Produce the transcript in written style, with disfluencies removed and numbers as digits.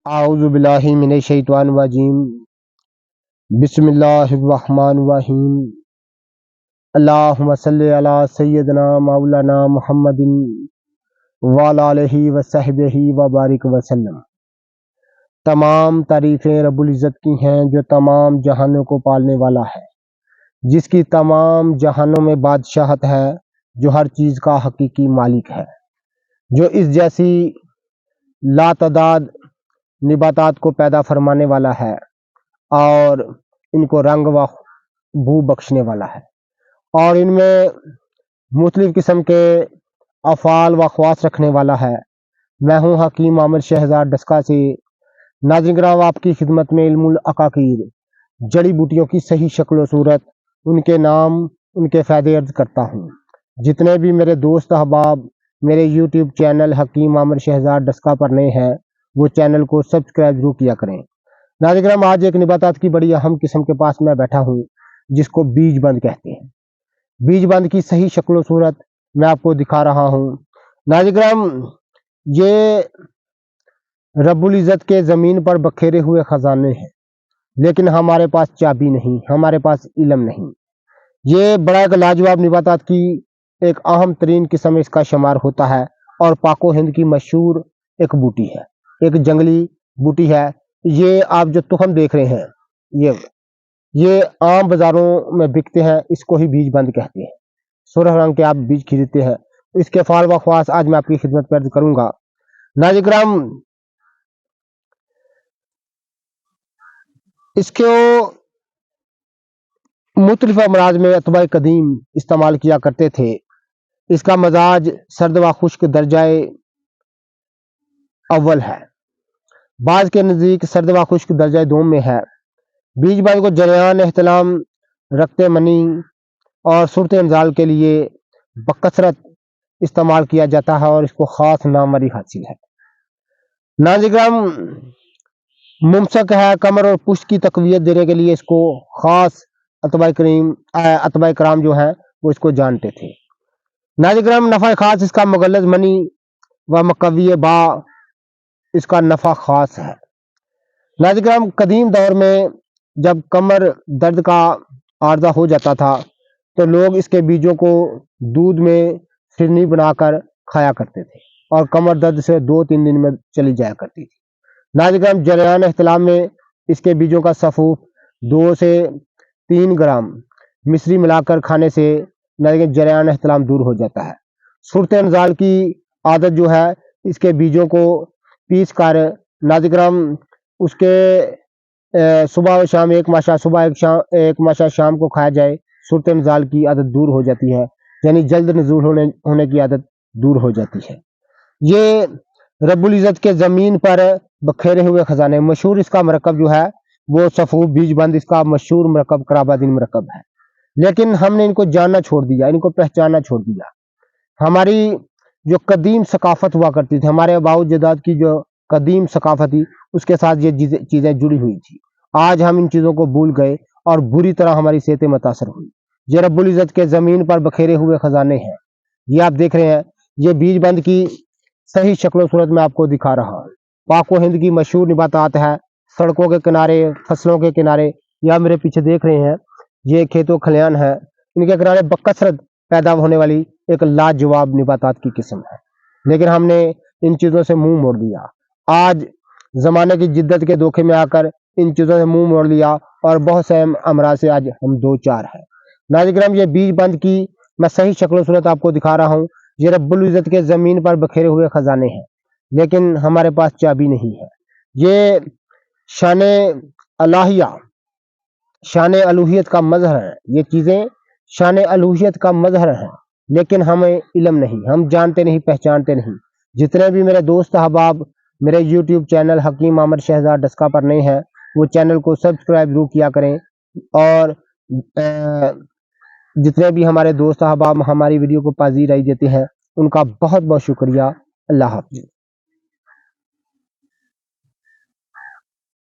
اعوذ باللہ من الشیطان الرجیم بسم اللہ الرحمن الرحیم اللہم صلی علی سیدنا مولانا محمد وعلی آلہ وصحبہ وبارک وسلم۔ تمام تعریفیں رب العزت کی ہیں جو تمام جہانوں کو پالنے والا ہے، جس کی تمام جہانوں میں بادشاہت ہے، جو ہر چیز کا حقیقی مالک ہے، جو اس جیسی لاتعداد نباتات کو پیدا فرمانے والا ہے اور ان کو رنگ و بو بخشنے والا ہے، اور ان میں مختلف قسم کے افعال و خواص رکھنے والا ہے۔ میں ہوں حکیم عامر شہزاد ڈسکا سے ناظرین کرام، آپ کی خدمت میں علم العقاقیر، جڑی بوٹیوں کی صحیح شکل و صورت، ان کے نام، ان کے فائدے عرض کرتا ہوں۔ جتنے بھی میرے دوست احباب میرے یوٹیوب چینل حکیم عامر شہزاد ڈسکا پر نئے ہیں، وہ چینل کو سبسکرائب ضرور کیا کریں۔ ناظرین کرام، آج ایک نباتات کی بڑی اہم قسم کے پاس میں بیٹھا ہوں جس کو بیج بند کہتے ہیں۔ بیج بند کی صحیح شکل و صورت میں آپ کو دکھا رہا ہوں۔ ناظرین کرام، یہ رب العزت کے زمین پر بکھیرے ہوئے خزانے ہیں، لیکن ہمارے پاس چابی نہیں، ہمارے پاس علم نہیں۔ یہ بڑا ایک لاجواب نباتات کی ایک اہم ترین قسم اس کا شمار ہوتا ہے، اور پاک و ہند کی مشہور ایک بوٹی ہے، ایک جنگلی بوٹی ہے۔ یہ آپ جو تخم دیکھ رہے ہیں، یہ عام بازاروں میں بکتے ہیں، اس کو ہی بیج بند کہتے ہیں۔ سرخ رنگ کے آپ بیج خریدتے ہیں، اس کے فال و خواص آج میں آپ کی خدمت پر عرض کروں گا۔ ناظرین کرام، اس کو مختلف امراض میں اتباع قدیم استعمال کیا کرتے تھے۔ اس کا مزاج سرد و خشک درجہ اول ہے، بعض کے نزدیک سرد و خشک درجہ دوم میں ہے۔ بیج بند کو جریان احتلام، رقط منی اور صورت انزال کے لیے بکثرت استعمال کیا جاتا ہے، اور اس کو خاص ناموری حاصل ہے۔ ناظرین کرام، ممسک ہے، کمر اور پشت کی تقویت دینے کے لیے اس کو خاص اتباع کرام جو ہیں وہ اس کو جانتے تھے۔ ناظرین کرام، نفع خاص اس کا مغلظ منی و مقوی با اس کا نفع خاص ہے۔ ناظرین کرام، قدیم دور میں جب کمر درد کا عارضہ ہو جاتا تھا تو لوگ اس کے بیجوں کو دودھ میں فرنی بنا کر کھایا کرتے تھے، اور کمر درد سے 2-3 دن میں چلی جایا کرتی تھی۔ ناظرین کرام، جریان احتلام میں اس کے بیجوں کا سفوف 2 سے 3 گرام مصری ملا کر کھانے سے جریان احتلام دور ہو جاتا ہے۔ صورت انزال کی عادت جو ہے، اس کے بیجوں کو پیس کر ناظرین کرام اس کے صبح و شام ایک ماشا شام کو کھایا جائے، صورت انزال کی عادت دور ہو جاتی ہے، یعنی جلد نزول ہونے کی عادت دور ہو جاتی ہے۔ یہ رب العزت کے زمین پر بکھیرے ہوئے خزانے، مشہور اس کا مرکب جو ہے وہ سفوف بیج بند اس کا مشہور مرکب قرابادین مرکب ہے، لیکن ہم نے ان کو جاننا چھوڑ دیا، ان کو پہچاننا چھوڑ دیا۔ ہماری جو قدیم ثقافت ہوا کرتی تھی، ہمارے آباء و اجداد کی جو قدیم ثقافت تھی، اس کے ساتھ یہ چیزیں جڑی ہوئی تھی۔ آج ہم ان چیزوں کو بھول گئے اور بری طرح ہماری صحتیں متاثر ہوئی۔ یہ رب العزت کے زمین پر بکھیرے ہوئے خزانے ہیں، یہ آپ دیکھ رہے ہیں۔ یہ بیج بند کی صحیح شکل و صورت میں آپ کو دکھا رہا ہوں۔ پاک و ہند کی مشہور نباتات ہے، سڑکوں کے کنارے، فصلوں کے کنارے، یا میرے پیچھے دیکھ رہے ہیں یہ کھیتوں کھلیان ہے، ان کے کنارے بکثرت پیدا ہونے والی ایک لاجواب نباتات کی قسم ہے، لیکن ہم نے ان چیزوں سے منہ موڑ لیا۔ آج زمانے کی جدت کے دھوکے میں آ کر ان چیزوں سے منہ موڑ لیا، اور بہت سے امراض سے آج ہم دو چار ہیں۔ ناظرین کرام، یہ بیج بند کی میں صحیح شکل و صورت آپ کو دکھا رہا ہوں۔ یہ رب العزت کے زمین پر بکھیرے ہوئے خزانے ہیں، لیکن ہمارے پاس چابی نہیں ہے۔ یہ شان الہیہ، شان الوہیت کا مظہر ہے، یہ چیزیں شان الوہیت کا مظہر ہیں، لیکن ہمیں علم نہیں، ہم جانتے نہیں، پہچانتے نہیں۔ جتنے بھی میرے دوست احباب میرے یوٹیوب چینل حکیم عامر شہزاد ڈسکا پر نئے ہیں، وہ چینل کو سبسکرائب ضرور کیا کریں، اور جتنے بھی ہمارے دوست احباب ہماری ویڈیو کو پذیرائی دیتے ہیں، ان کا بہت بہت شکریہ۔ اللہ حافظ۔